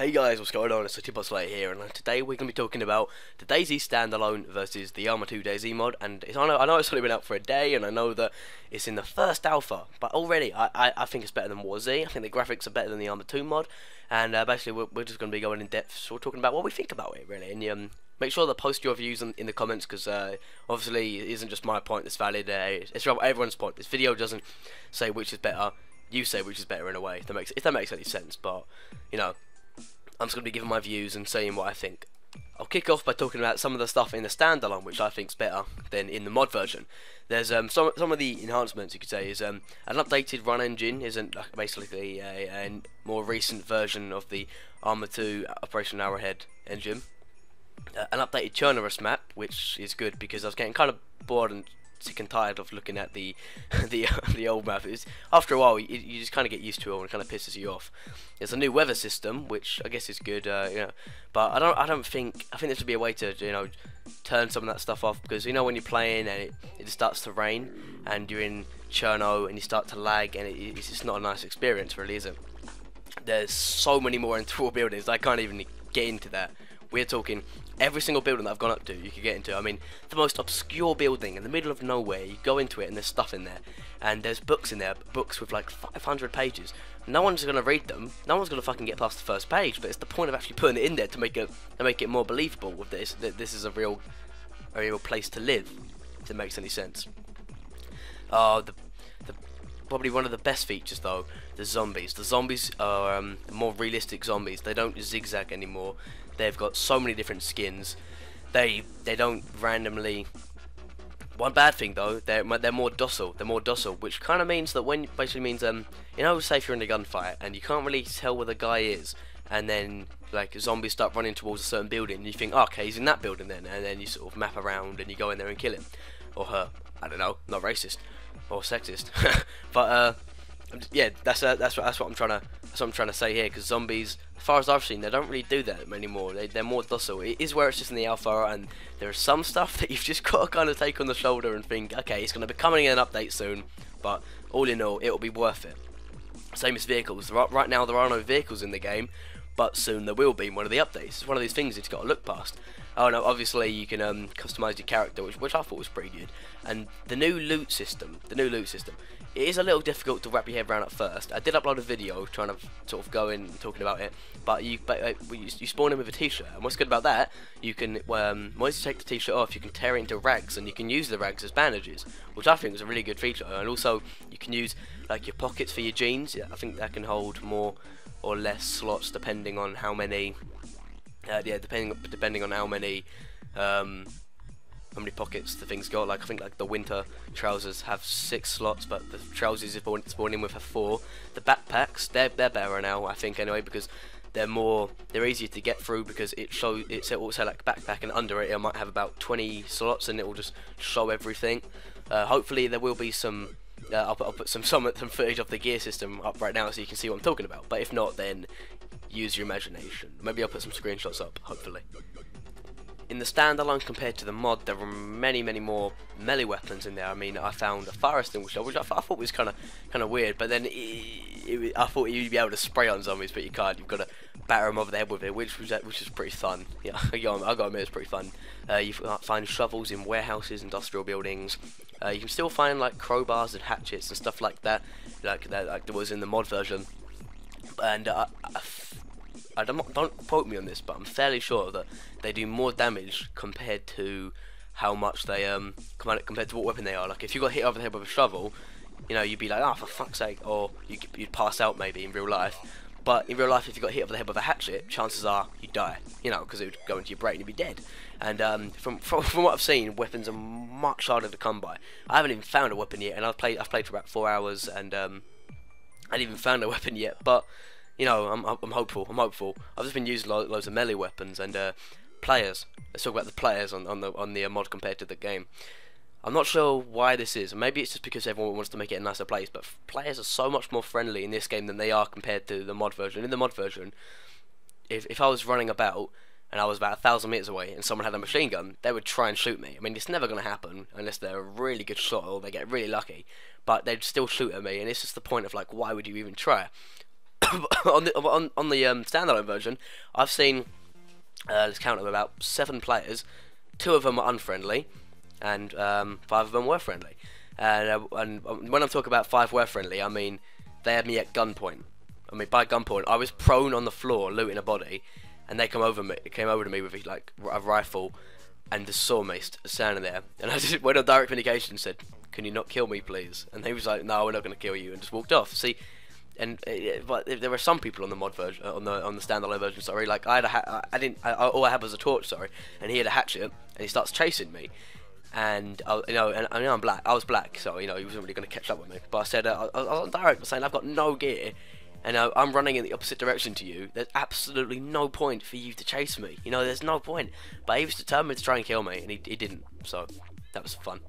Hey guys, what's going on? It's theteapotslaya here, and today we're going to be talking about the DayZ standalone versus the Arma 2 DayZ mod. And I know it's only been out for a day, and I know that it's in the first alpha, but already I think it's better than Z. I think the graphics are better than the Arma 2 mod, and basically we're just going to be going in depth, sort of talking about what we think about it, really. And make sure to post your views in the comments, because obviously it isn't just my point that's valid. It's everyone's point. This video doesn't say which is better. You say which is better in a way, if that makes any sense. But you know, I'm just going to be giving my views and saying what I think. I'll kick off by talking about some of the stuff in the standalone, which I think's better than in the mod version. There's some of the enhancements you could say is an updated run engine, isn't basically a more recent version of the Arma 2 Operation Arrowhead engine. An updated Churnerous map, which is good because I was getting kind of bored and sick and tired of looking at the the old map. After a while you just kind of get used to it, and it kind of pisses you off. There's a new weather system, which I guess is good, you know, but I think there should be a way to, you know, turn some of that stuff off, because you know when you're playing and it starts to rain and you're in Cherno and you start to lag, and it's just not a nice experience, really, is it? There's so many more enthrall buildings, I can't even get into that. We're talking every single building that I've gone up to, you could get into. I mean, the most obscure building in the middle of nowhere, you go into it and there's stuff in there. And there's books in there, books with like 500 pages. No one's going to read them, no one's going to fucking get past the first page, but it's the point of actually putting it in there to make it more believable with this, that this is a real place to live, if it makes any sense. Probably one of the best features though, the zombies. The zombies are more realistic zombies. They don't zigzag anymore. They've got so many different skins. They don't randomly. One bad thing though, they're more docile. They're more docile, which kind of means that you know, say if you're in a gunfight and you can't really tell where the guy is, and then like zombies start running towards a certain building, and you think, oh, okay, he's in that building then, and then you sort of map around and you go in there and kill him or her. I don't know, not racist or sexist, but yeah, that's what I'm trying to say here. Because zombies, as far as I've seen, they don't really do that anymore. They're more docile. It is where it's just in the alpha, and there is some stuff that you've just got to kind of take on the shoulder and think, okay, it's going to be coming in an update soon, but all in all, it'll be worth it. Same as vehicles. Right now there are no vehicles in the game, but soon there will be in one of the updates. It's one of these things you've got to look past. Oh no, obviously you can customize your character, which I thought was pretty good. And the new loot system, it is a little difficult to wrap your head around at first. I did upload a video trying to sort of go in and talking about it, but you spawn in with a t-shirt, and what's good about that, you can once you take the t-shirt off, you can tear it into rags, and you can use the rags as bandages, which I think is a really good feature. And also you can use like your pockets for your jeans. Yeah, I think that can hold more or less slots depending on how many. Yeah, depending on how many pockets the thing's got. Like I think like the winter trousers have 6 slots, but the trousers you spawn in with have 4. The backpacks, they're better now, I think, anyway, because they're easier to get through, because it's also like backpack, and under it might have about 20 slots, and it will just show everything. Hopefully there will be some. I'll put some footage of the gear system up right now so you can see what I'm talking about. But if not, then use your imagination. Maybe I'll put some screenshots up, hopefully. In the standalone compared to the mod, there were many more melee weapons in there. I mean, I found a fire extinguisher, which I thought was kind of weird, but then I thought you'd be able to spray on zombies, but you can't. You've got to batter them over the head with it, which is pretty fun. Yeah, I gotta admit, it's pretty fun. You find shovels in warehouses, industrial buildings. You can still find like crowbars and hatchets and stuff like that, like there was in the mod version. And don't quote me on this, but I'm fairly sure that they do more damage compared to how much they compared to what weapon they are. Like if you got hit over the head with a shovel, you know, you'd be like, oh, for fuck's sake, or you'd pass out maybe in real life. But in real life, if you got hit over the head with a hatchet, chances are you die, you know, because it would go into your brain and you'd be dead. And from what I've seen, weapons are much harder to come by. I haven't even found a weapon yet, and I've played for about 4 hours, and I haven't even found a weapon yet. But you know, I'm hopeful. I've just been using loads of melee weapons and players. Let's talk about the players on the mod compared to the game. I'm not sure why this is. Maybe it's just because everyone wants to make it a nicer place, but players are so much more friendly in this game than they are compared to the mod version. In the mod version, if I was running about and I was about 1,000 meters away and someone had a machine gun, they would try and shoot me. I mean, it's never going to happen unless they're a really good shot or they get really lucky, but they'd still shoot at me, and it's just the point of like, why would you even try? on the standalone version, I've seen let's count them, about 7 players. 2 of them are unfriendly, and 5 of them were friendly. And when I'm talking about 5 were friendly, I mean they had me at gunpoint. I mean by gunpoint, I was prone on the floor looting a body, and they came over to me with like a rifle, and just saw me standing there, and I just went on direct communication and said, "Can you not kill me, please?" And he was like, "No, we're not going to kill you," and just walked off. See. And but there were some people on the mod version, on the standalone version. Sorry, like I had all I had was a torch. Sorry, and he had a hatchet, and he starts chasing me, and I'm black. I was black, so he wasn't really going to catch up with me. But I said I was on direct, saying I've got no gear, and I'm running in the opposite direction to you. There's absolutely no point for you to chase me. There's no point. But he was determined to try and kill me, and he didn't. So that was fun.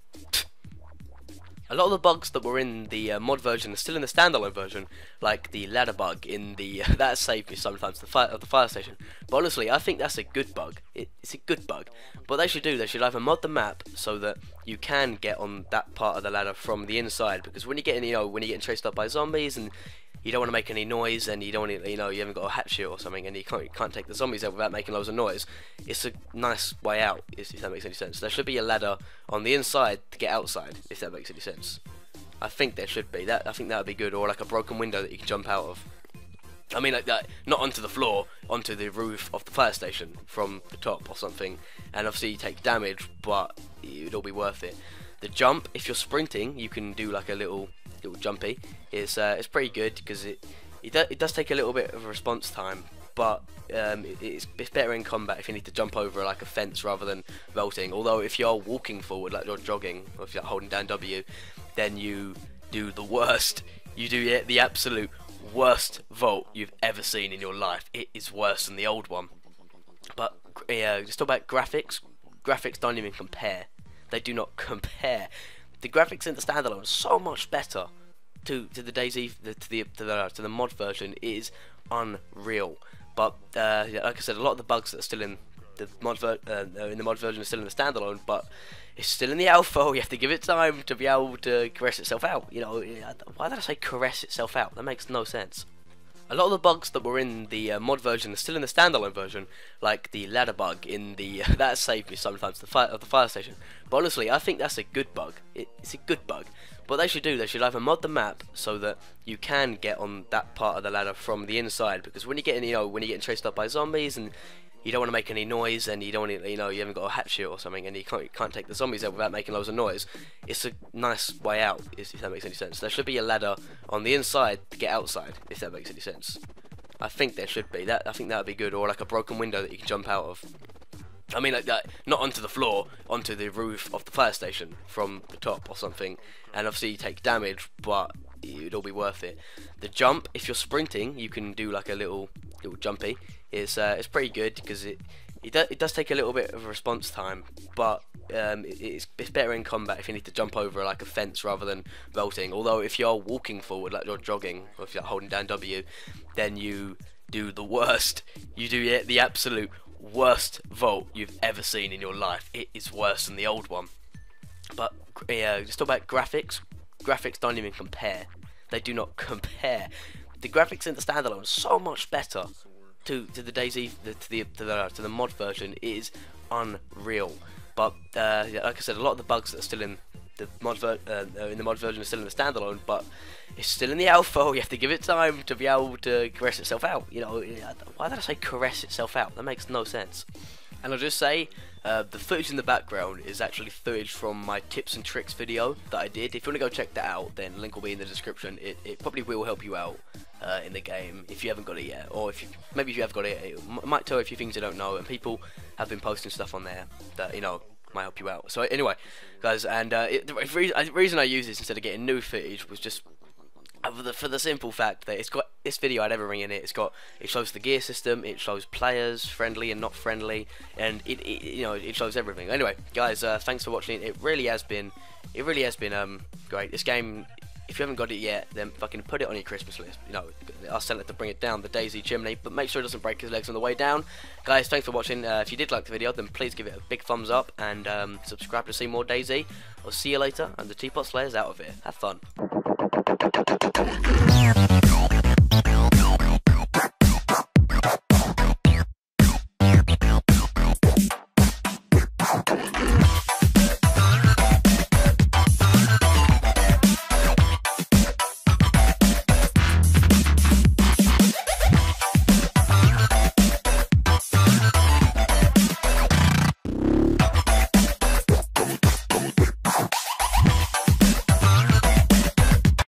A lot of the bugs that were in the mod version are still in the standalone version, like the ladder bug in the that saved me sometimes the fire station. But honestly, I think that's a good bug. It's a good bug. What they should do, they should either mod the map so that you can get on that part of the ladder from the inside, because when you're getting chased up by zombies and you don't want to make any noise, and you don't want to, you haven't got a hatchet or something, and you can't take the zombies out without making loads of noise. It's a nice way out, if that makes any sense. There should be a ladder on the inside to get outside, if that makes any sense. I think there should be. I think that would be good, or like a broken window that you can jump out of. I mean like that, not onto the floor, onto the roof of the fire station from the top or something. And obviously you take damage, but it'd all be worth it. The jump, if you're sprinting, you can do like a little jumpy. It's pretty good because it does take a little bit of a response time, but it's better in combat if you need to jump over like a fence rather than vaulting. Although if you're walking forward, like you're jogging, or if you're holding down W, then you do the worst. You do the absolute worst vault you've ever seen in your life. It is worse than the old one. But just talk about graphics. Graphics don't even compare. They do not compare. The graphics in the standalone are so much better to the DayZ to the mod version. It is unreal. But like I said, a lot of the bugs that are still in the mod version are still in the standalone, but it's still in the alpha. You have to give it time to be able to caress itself out. Why did I say caress itself out? That makes no sense. A lot of the bugs that were in the mod version are still in the standalone version, like the ladder bug in the that saved me sometimes the fire station. But honestly, I think that's a good bug. It's a good bug. What they should do, they should either mod the map so that you can get on that part of the ladder from the inside, because when you're getting chased up by zombies and you don't want to make any noise, and you don't want to, you haven't got a hatchet or something, and you can't take the zombies out without making loads of noise. It's a nice way out, if that makes any sense. There should be a ladder on the inside to get outside, if that makes any sense. I think there should be. I think that would be good, or like a broken window that you can jump out of. I mean like that, not onto the floor, onto the roof of the fire station from the top or something. And obviously you take damage, but it'd all be worth it. The jump, if you're sprinting, you can do like a little jumpy. It's pretty good because it does take a little bit of a response time, but it's better in combat if you need to jump over like a fence rather than vaulting. Although if you're walking forward, like you're jogging, or if you're holding down W, then you do the worst. You do the absolute worst vault you've ever seen in your life. It is worse than the old one. But just talk about graphics. Graphics don't even compare. They do not compare. The graphics in the standalone are so much better to the DayZ to the mod version. It is unreal. But like I said, a lot of the bugs that are still in the mod version are still in the standalone, but it's still in the alpha. You have to give it time to be able to caress itself out. Why did I say caress itself out? That makes no sense. And I'll just say, the footage in the background is actually footage from my tips and tricks video that I did. If you want to go check that out, then link will be in the description. It probably will help you out in the game if you haven't got it yet, or maybe if you have got it, it might tell you a few things you don't know. And people have been posting stuff on there that might help you out. So anyway, guys, and the reason I use this instead of getting new footage was just for the simple fact that it's got this video had everything in it. It shows the gear system, it shows players friendly and not friendly, and it shows everything. Anyway, guys, thanks for watching. It really has been great. This game, if you haven't got it yet, then fucking put it on your Christmas list. I'll sell it to bring it down the DayZ chimney, but make sure it doesn't break his legs on the way down. Guys, thanks for watching. If you did like the video, then please give it a big thumbs up and subscribe to see more DayZ. I'll see you later, and the Teapot Slayer's out of here. Have fun.